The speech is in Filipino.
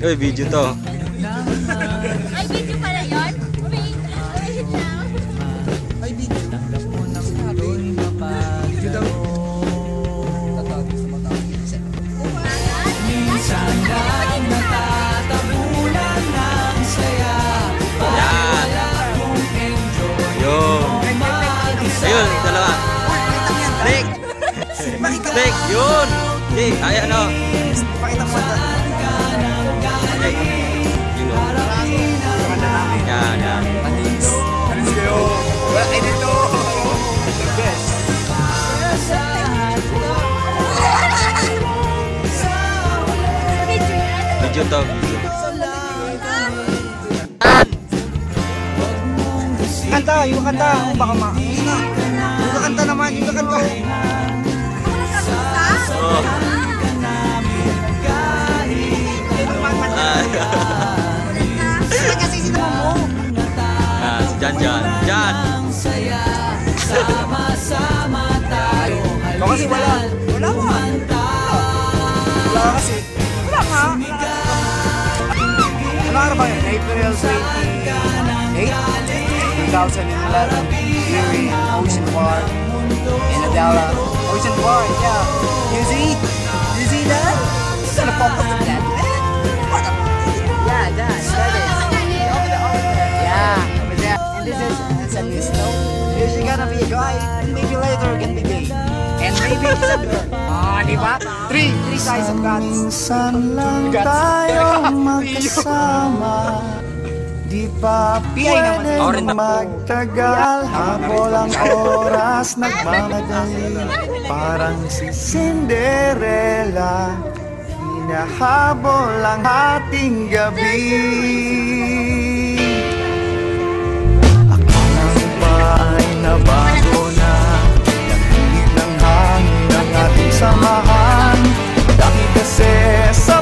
Uy, video to. Ay, video pala yun? Wait lang. Ay, video. Video daw. Tatawagin sa mga tao. Minsan lang natatabunan ng saya. Yan. Yun. Ayun, dalawa. Click. Click, yun. Hey, ayan o. Pakita mo ito. Click. Yun. Yan, yan. Alis kayo. Ay, dito. The best. Video to. Kanta, yung kanta. Baka yung kanta naman, yung kanta. Oh. Kasi sino mo? Ah, si Jan Jan. Jan. Ikaw kasi wala. Wala ka. Wala kasi. Wala ka. Ano araw ba yun? April 28, 2011. Here in Ocean Park, in Adela. Ocean Park, yeah. You see that? It's gonna focus on that. Yeah, that is. Yeah, over there. And this is a new snow. This is gonna be a guy, and maybe later can be gay. And maybe it's a girl. Ah, di ba? Three sides of guts. Minsan lang tayo magkasama. Di pa pwedeng magtagal. Habol ang oras nagmamadali. Parang si Cinderella, hinahabol ang ating gabi. Akala pa ay nabago na. Lamig ng hangin ang ating samahan. Dahil kasi sa